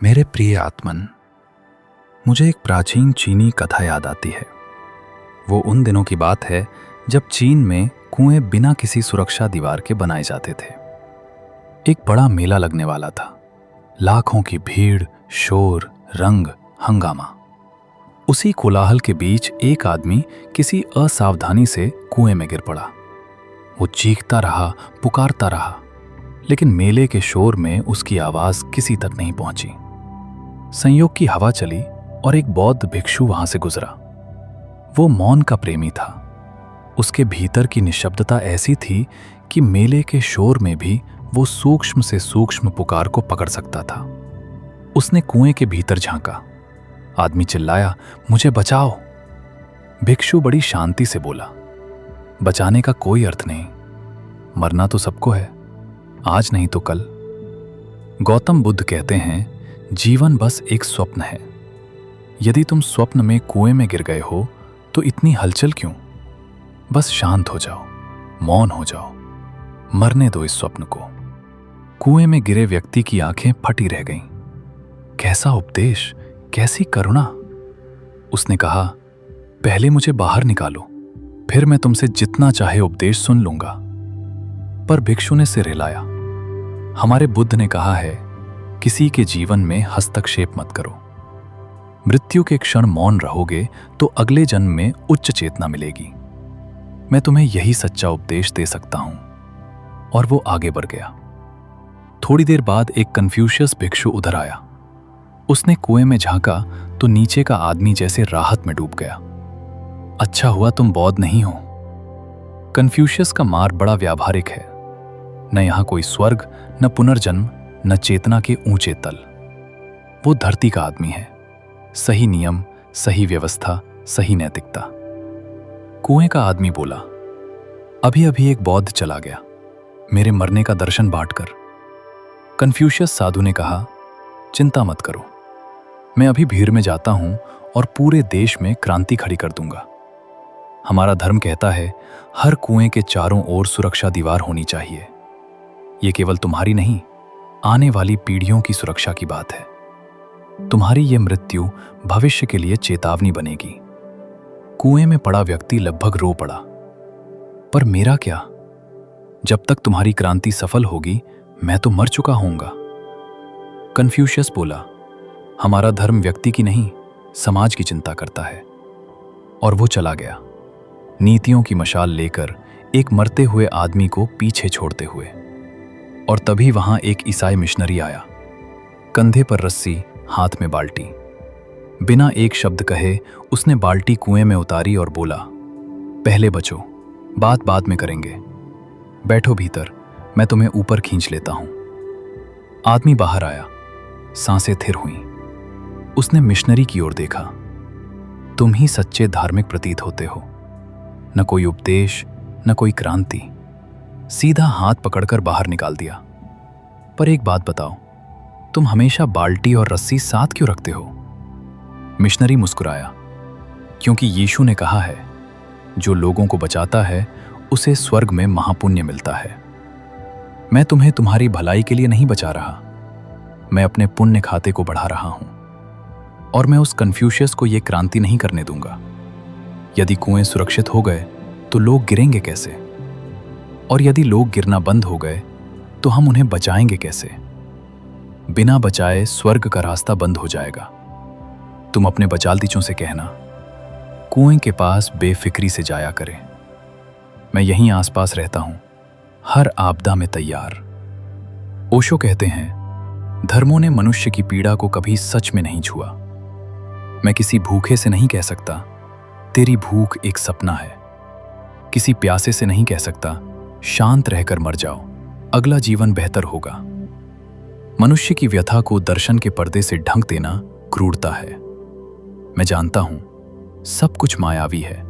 मेरे प्रिय आत्मन, मुझे एक प्राचीन चीनी कथा याद आती है। वो उन दिनों की बात है जब चीन में कुएं बिना किसी सुरक्षा दीवार के बनाए जाते थे। एक बड़ा मेला लगने वाला था। लाखों की भीड़, शोर, रंग, हंगामा। उसी कोलाहल के बीच एक आदमी किसी असावधानी से कुएं में गिर पड़ा। वो चीखता रहा, पुकारता रहा, लेकिन मेले के शोर में उसकी आवाज किसी तक नहीं पहुंची। संयोग की हवा चली और एक बौद्ध भिक्षु वहां से गुजरा। वो मौन का प्रेमी था। उसके भीतर की निशब्दता ऐसी थी कि मेले के शोर में भी वो सूक्ष्म से सूक्ष्म पुकार को पकड़ सकता था। उसने कुएं के भीतर झांका। आदमी चिल्लाया, मुझे बचाओ। भिक्षु बड़ी शांति से बोला, बचाने का कोई अर्थ नहीं, मरना तो सबको है, आज नहीं तो कल। गौतम बुद्ध कहते हैं, जीवन बस एक स्वप्न है। यदि तुम स्वप्न में कुएं में गिर गए हो तो इतनी हलचल क्यों? बस शांत हो जाओ, मौन हो जाओ, मरने दो इस स्वप्न को। कुएं में गिरे व्यक्ति की आंखें फटी रह गईं। कैसा उपदेश, कैसी करुणा! उसने कहा, पहले मुझे बाहर निकालो, फिर मैं तुमसे जितना चाहे उपदेश सुन लूंगा। पर भिक्षु ने सिर हिलाया। हमारे बुद्ध ने कहा है, किसी के जीवन में हस्तक्षेप मत करो। मृत्यु के क्षण मौन रहोगे तो अगले जन्म में उच्च चेतना मिलेगी। मैं तुम्हें यही सच्चा उपदेश दे सकता हूं। और वो आगे बढ़ गया। थोड़ी देर बाद एक कन्फ्यूशियस भिक्षु उधर आया। उसने कुएं में झांका तो नीचे का आदमी जैसे राहत में डूब गया। अच्छा हुआ तुम बौद्ध नहीं हो। कन्फ्यूशियस का मार्ग बड़ा व्यावहारिक है। न यहां कोई स्वर्ग, न पुनर्जन्म, न चेतना के ऊंचे तल। वो धरती का आदमी है। सही नियम, सही व्यवस्था, सही नैतिकता। कुएं का आदमी बोला, अभी अभी एक बौद्ध चला गया, मेरे मरने का दर्शन बांटकर। कन्फ्यूशियस साधु ने कहा, चिंता मत करो, मैं अभी भीड़ में जाता हूं और पूरे देश में क्रांति खड़ी कर दूंगा। हमारा धर्म कहता है, हर कुएं के चारों ओर सुरक्षा दीवार होनी चाहिए। ये केवल तुम्हारी नहीं, आने वाली पीढ़ियों की सुरक्षा की बात है। तुम्हारी ये मृत्यु भविष्य के लिए चेतावनी बनेगी। कुएं में पड़ा व्यक्ति लगभग रो पड़ा। पर मेरा क्या? जब तक तुम्हारी क्रांति सफल होगी, मैं तो मर चुका होऊंगा। कन्फ्यूशियस बोला, हमारा धर्म व्यक्ति की नहीं, समाज की चिंता करता है। और वो चला गया, नीतियों की मशाल लेकर, एक मरते हुए आदमी को पीछे छोड़ते हुए। और तभी वहां एक ईसाई मिशनरी आया, कंधे पर रस्सी, हाथ में बाल्टी। बिना एक शब्द कहे उसने बाल्टी कुएं में उतारी और बोला, पहले बचो, बात बाद में करेंगे। बैठो भीतर, मैं तुम्हें ऊपर खींच लेता हूं। आदमी बाहर आया, सांसें थिर हुईं। उसने मिशनरी की ओर देखा। तुम ही सच्चे धार्मिक प्रतीत होते हो। न कोई उपदेश, न कोई क्रांति। सीधा हाथ पकड़कर बाहर निकाल दिया। पर एक बात बताओ, तुम हमेशा बाल्टी और रस्सी साथ क्यों रखते हो? मिशनरी मुस्कुराया, क्योंकि यीशु ने कहा है, जो लोगों को बचाता है उसे स्वर्ग में महापुण्य मिलता है। मैं तुम्हें तुम्हारी भलाई के लिए नहीं बचा रहा, मैं अपने पुण्य खाते को बढ़ा रहा हूं। और मैं उस कन्फ्यूशियस को यह क्रांति नहीं करने दूंगा। यदि कुएं सुरक्षित हो गए तो लोग गिरेंगे कैसे? और यदि लोग गिरना बंद हो गए तो हम उन्हें बचाएंगे कैसे? बिना बचाए स्वर्ग का रास्ता बंद हो जाएगा। तुम अपने बचालतीचों से कहना, कुएं के पास बेफिक्री से जाया करें। मैं यहीं आसपास रहता हूं, हर आपदा में तैयार। ओशो कहते हैं, धर्मों ने मनुष्य की पीड़ा को कभी सच में नहीं छुआ। मैं किसी भूखे से नहीं कह सकता, तेरी भूख एक सपना है। किसी प्यासे से नहीं कह सकता, शांत रहकर मर जाओ, अगला जीवन बेहतर होगा। मनुष्य की व्यथा को दर्शन के पर्दे से ढक देना क्रूरता है। मैं जानता हूं, सब कुछ मायावी है,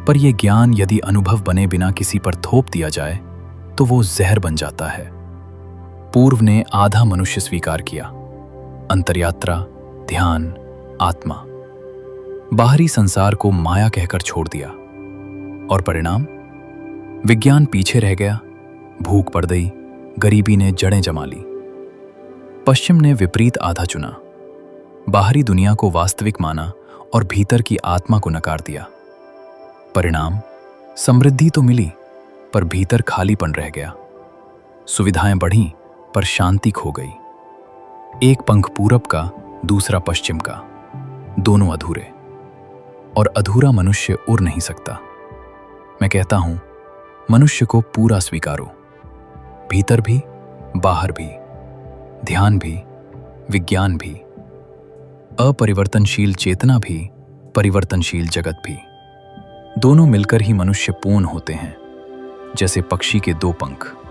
पर यह ज्ञान यदि अनुभव बने बिना किसी पर थोप दिया जाए तो वो जहर बन जाता है। पूर्व ने आधा मनुष्य स्वीकार किया, अंतर्यात्रा, ध्यान, आत्मा। बाहरी संसार को माया कहकर छोड़ दिया। और परिणाम? विज्ञान पीछे रह गया, भूख बढ़ गई, गरीबी ने जड़ें जमा ली। पश्चिम ने विपरीत आधा चुना, बाहरी दुनिया को वास्तविक माना और भीतर की आत्मा को नकार दिया। परिणाम, समृद्धि तो मिली पर भीतर खालीपन रह गया। सुविधाएं बढ़ीं पर शांति खो गई। एक पंख पूरब का, दूसरा पश्चिम का, दोनों अधूरे। और अधूरा मनुष्य उड़ नहीं सकता। मैं कहता हूं, मनुष्य को पूरा स्वीकारो, भीतर भी, बाहर भी, ध्यान भी, विज्ञान भी, अपरिवर्तनशील चेतना भी, परिवर्तनशील जगत भी। दोनों मिलकर ही मनुष्य पूर्ण होते हैं, जैसे पक्षी के दो पंख।